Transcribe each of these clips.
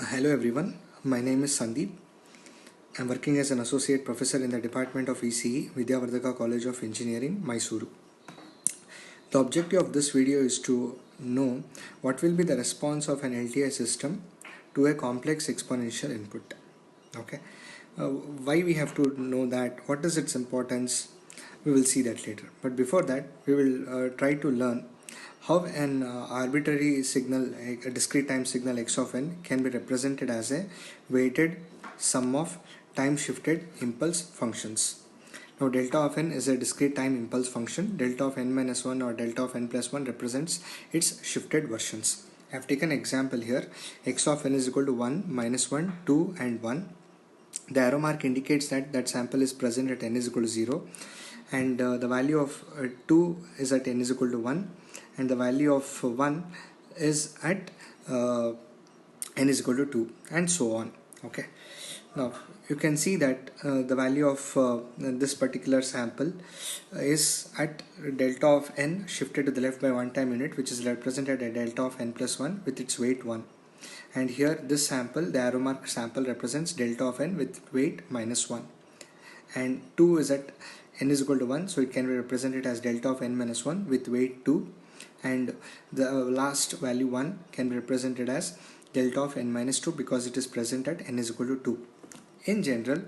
Hello everyone, my name is Sandeep. I'm working as an associate professor in the Department of ECE, Vidyavardhaka College of Engineering, Mysuru. The objective of this video is to know what will be the response of an LTI system to a complex exponential input. Okay, why we have to know that, what is its importance, we will see that later. But before that, we will try to learn how an arbitrary signal, a discrete time signal x of n, can be represented as a weighted sum of time shifted impulse functions. Now delta of n is a discrete time impulse function. Delta of n minus 1 or delta of n plus 1 represents its shifted versions. I have taken an example here. X of n is equal to 1, minus 1, 2 and 1. The arrow mark indicates that that sample is present at n is equal to 0, and the value of 2 is at n is equal to 1, and the value of 1 is at n is equal to 2, and so on. Okay, now you can see that the value of this particular sample is at delta of n shifted to the left by 1 time unit, which is represented at delta of n plus 1 with its weight 1. And here this sample, the arrow mark sample, represents delta of n with weight minus 1, and 2 is at n is equal to 1, so it can be represented as delta of n minus 1 with weight 2, and the last value 1 can be represented as delta of n minus 2 because it is present at n is equal to 2. In general,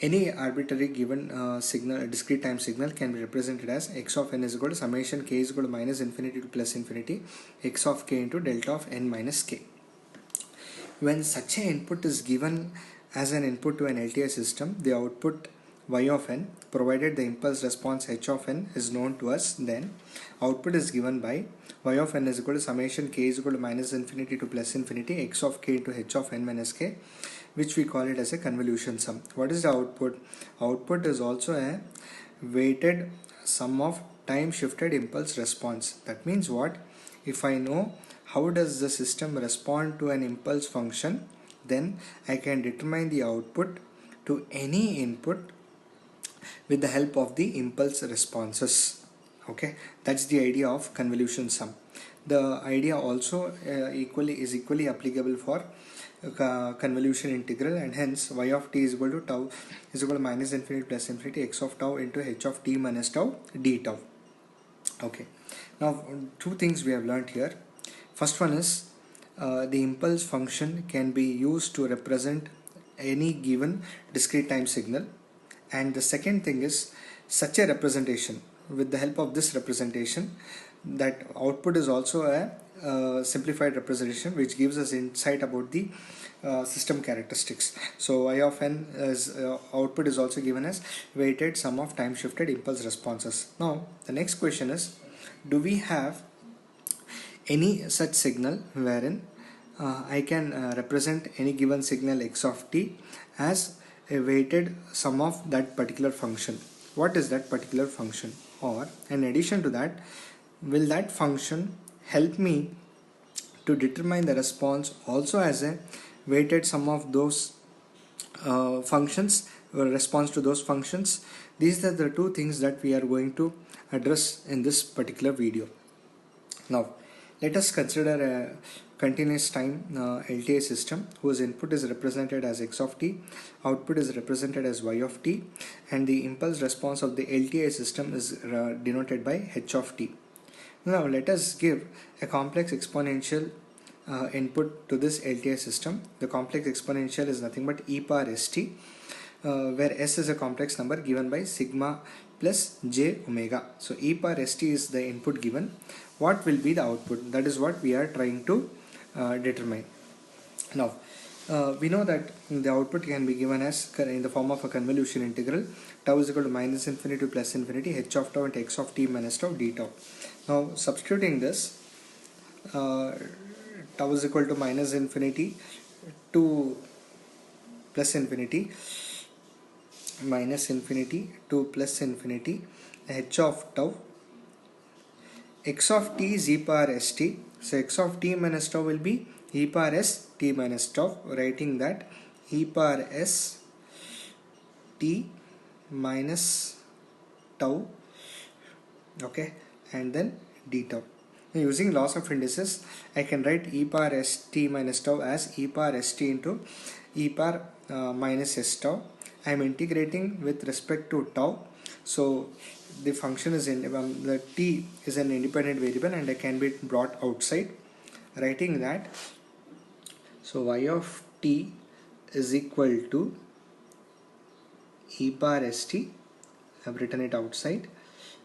any arbitrary given signal, discrete time signal, can be represented as x of n is equal to summation k is equal to minus infinity to plus infinity x of k into delta of n minus k. When such an input is given as an input to an LTI system, the output y of n, provided the impulse response h of n is known to us, then output is given by y of n is equal to summation k is equal to minus infinity to plus infinity x of k into h of n minus k, which we call it as a convolution sum. What is the output? Output is also a weighted sum of time shifted impulse response. That means what? If I know how does the system respond to an impulse function, then I can determine the output to any input with the help of the impulse responses. Okay, that's the idea of convolution sum. The idea also is equally applicable for convolution integral, and hence y of t is equal to tau is equal to minus infinity plus infinity x of tau into h of t minus tau d tau. Okay, now two things we have learned here. First one is the impulse function can be used to represent any given discrete time signal, and the second thing is such a representation, with the help of this representation, that output is also a simplified representation which gives us insight about the system characteristics. So y of n is output is also given as weighted sum of time shifted impulse responses. Now the next question is, do we have any such signal wherein I can represent any given signal x of t as a weighted sum of that particular function? What is that particular function? Or in addition to that, will that function help me to determine the response also as a weighted sum of those functions, response to those functions? These are the two things that we are going to address in this particular video. Now let us consider a continuous time LTI system whose input is represented as x of t, output is represented as y of t, and the impulse response of the LTI system is denoted by h of t. Now let us give a complex exponential input to this LTI system. The complex exponential is nothing but e power st, where s is a complex number given by sigma plus j omega. So e power st is the input given. What will be the output? That is what we are trying to determine. Now we know that the output can be given as in the form of a convolution integral. Tau is equal to minus infinity to plus infinity h of tau into x of t minus tau d tau. Now substituting this, tau is equal to minus infinity to plus infinity, minus infinity to plus infinity, h of tau, x of t is e power st. So x of t minus tau will be e power s t minus tau, writing that e power s t minus tau, okay, and then d tau. Now, using loss of indices, I can write e power st minus tau as e power st into e power minus s tau. I am integrating with respect to tau, so the function is in the t is an independent variable and it can be brought outside. Writing that, so y of t is equal to e power st. I've written it outside,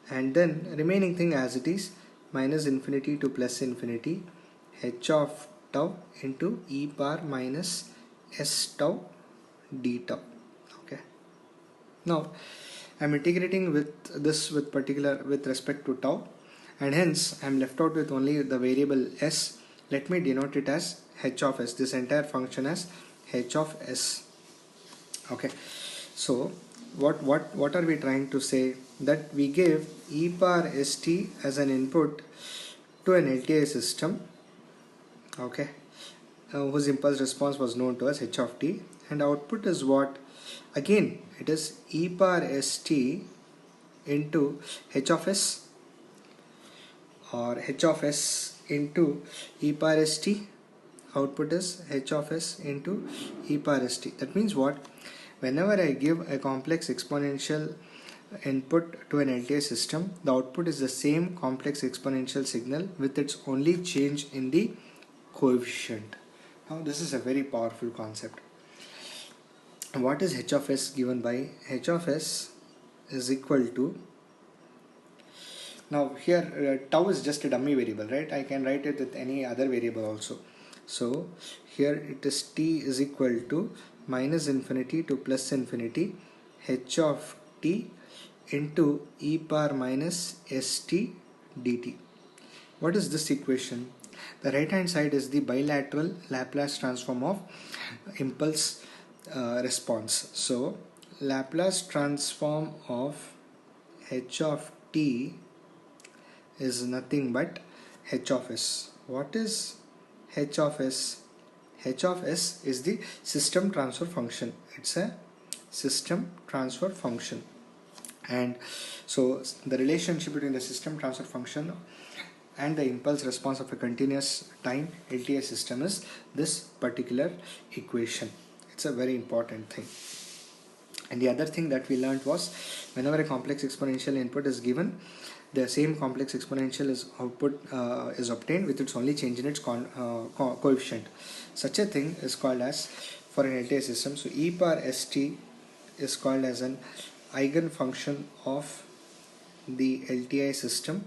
and then remaining thing as it is, minus infinity to plus infinity h of tau into e power minus s tau d tau. Okay. Now I'm integrating with this with respect to tau, and hence I'm left out with only the variable s. Let me denote it as h of s, this entire function as h of s. Okay, so what are we trying to say? That we gave e power st as an input to an LTI system, okay, whose impulse response was known to as h of t, and output is what? Again, it is e power st into h of s, or h of s into e power st. Output is h of s into e power st. That means what? Whenever I give a complex exponential input to an LTI system, the output is the same complex exponential signal with its only change in the coefficient. Now this is a very powerful concept. What is h of s given by? H of s is equal to, now here tau is just a dummy variable, right? I can write it with any other variable also. So here it is t is equal to minus infinity to plus infinity h of t into e power minus st dt. What is this equation? The right hand side is the bilateral Laplace transform of impulse response. So Laplace transform of h of t is nothing but h of s. What is h of s? H of s is the system transfer function. It's a system transfer function, and so the relationship between the system transfer function and the impulse response of a continuous time LTI system is this particular equation. It's a very important thing. And the other thing that we learned was, whenever a complex exponential input is given, the same complex exponential is output is obtained with its only change in its coefficient. Such a thing is called as, for an LTI system, so e power st is called as an eigenfunction of the LTI system,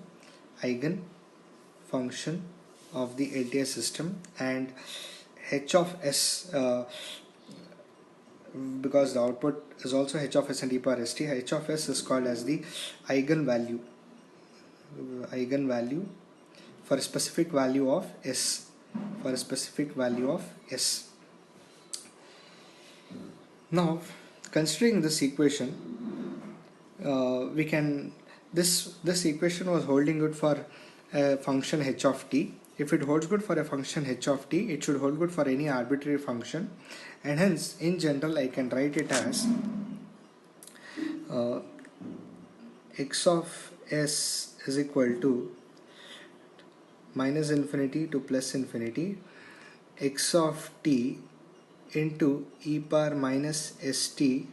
eigenfunction of the LTI system, and h of s, because the output is also h of s and e power st, h of s is called as the eigenvalue for a specific value of s, Now considering this equation, we can, this equation was holding good for a function h of t. If it holds good for a function h of t, it should hold good for any arbitrary function, and hence in general I can write it as x of s is equal to minus infinity to plus infinity x of t into e power minus st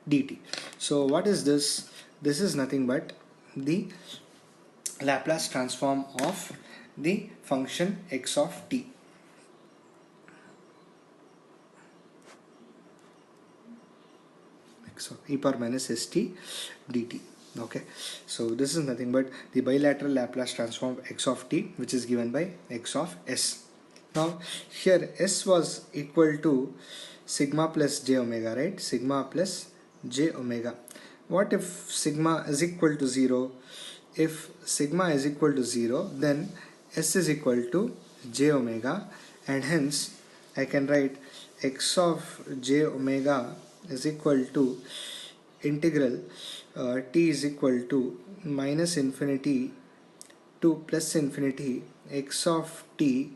dt. So what is this? This is nothing but the Laplace transform of the function x of t. X of e power minus st dt. Okay, so this is nothing but the bilateral Laplace transform of x of t, which is given by x of s. Now here s was equal to sigma plus j omega, right? Sigma plus j omega. What if sigma is equal to 0? If sigma is equal to 0, then s is equal to j omega, and hence I can write x of j omega is equal to integral t is equal to minus infinity to plus infinity x of t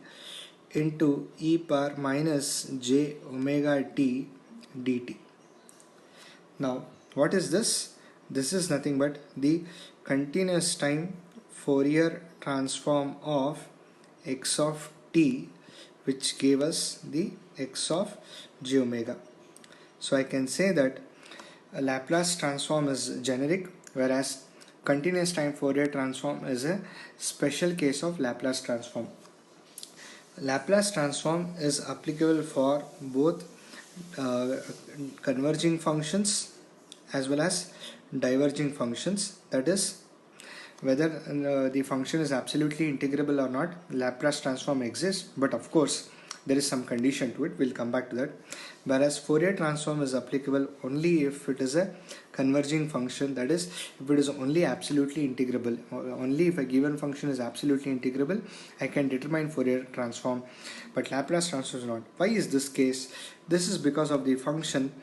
into e power minus j omega t dt. Now what is this? This is nothing but the continuous time Fourier transform of x of t, which gave us the x of j omega. So I can say that a Laplace transform is generic, whereas continuous time Fourier transform is a special case of Laplace transform. Laplace transform is applicable for both converging functions as well as diverging functions. That is, whether the function is absolutely integrable or not, Laplace transform exists, but of course there is some condition to it. We'll come back to that. Whereas Fourier transform is applicable only if it is a converging function, that is, if it is only absolutely integrable. Only if a given function is absolutely integrable, I can determine Fourier transform, but Laplace transform is not. Why is this case? This is because of the function,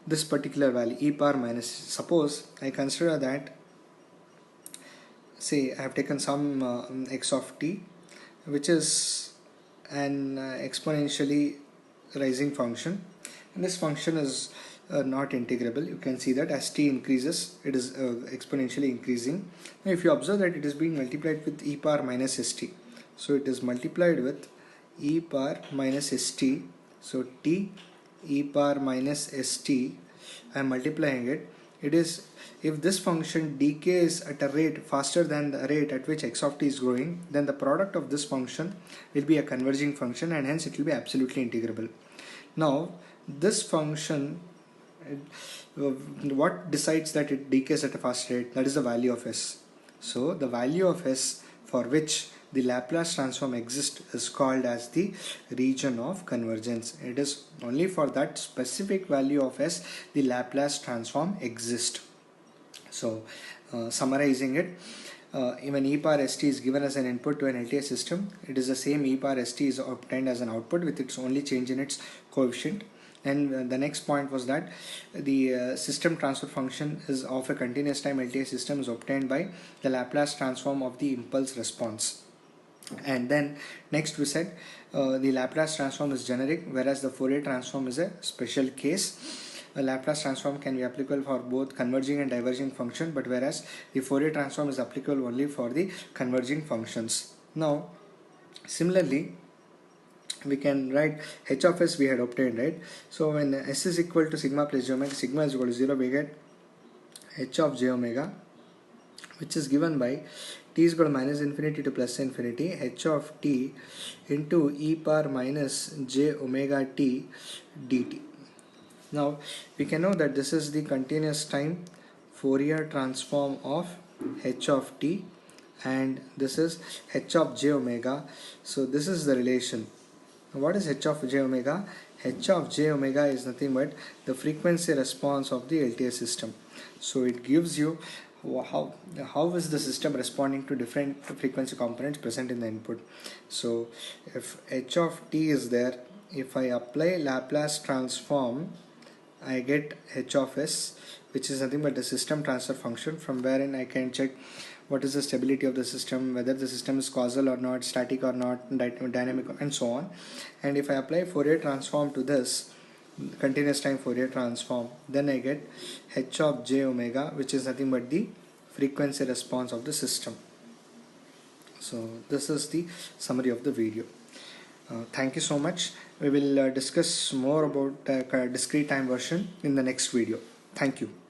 this particular value, e power minus. Suppose I consider that, say I have taken some x of t, which is an exponentially rising function, and this function is not integrable. You can see that as t increases, it is exponentially increasing. Now if you observe that it is being multiplied with e power minus st, so it is multiplied with e power minus st, so t e power minus st, I am multiplying it. It is, if this function decays at a rate faster than the rate at which x of t is growing, then the product of this function will be a converging function, and hence it will be absolutely integrable. Now this function, what decides that it decays at a fast rate? That is the value of s. So the value of s for which the Laplace transform exists is called as the region of convergence. It is only for that specific value of s the Laplace transform exists. So summarizing it, even e power st is given as an input to an LTI system. It is the same e power st is obtained as an output with its only change in its coefficient. And the next point was that the system transfer function is of a continuous time LTI system is obtained by the Laplace transform of the impulse response. And then next we said the Laplace transform is generic, whereas the Fourier transform is a special case. A Laplace transform can be applicable for both converging and diverging function, but whereas the Fourier transform is applicable only for the converging functions. Now similarly we can write h of s we had obtained, right? So when s is equal to sigma plus j omega, sigma is equal to 0, we get h of j omega, which is given by t is equal to minus infinity to plus infinity h of t into e power minus j omega t dt. Now we can know that this is the continuous time Fourier transform of h of t, and this is h of j omega. So this is the relation. What is h of j omega? H of j omega is nothing but the frequency response of the LTI system. So it gives you how is the system responding to different frequency components present in the input. So if h of t is there, if I apply Laplace transform, I get h of s, which is nothing but the system transfer function, from wherein I can check what is the stability of the system, whether the system is causal or not, static or not, dynamic, and so on. And if I apply Fourier transform to this continuous time Fourier transform, then I get h of j omega, which is nothing but the frequency response of the system. So this is the summary of the video. Thank you so much. We will discuss more about discrete time version in the next video. Thank you.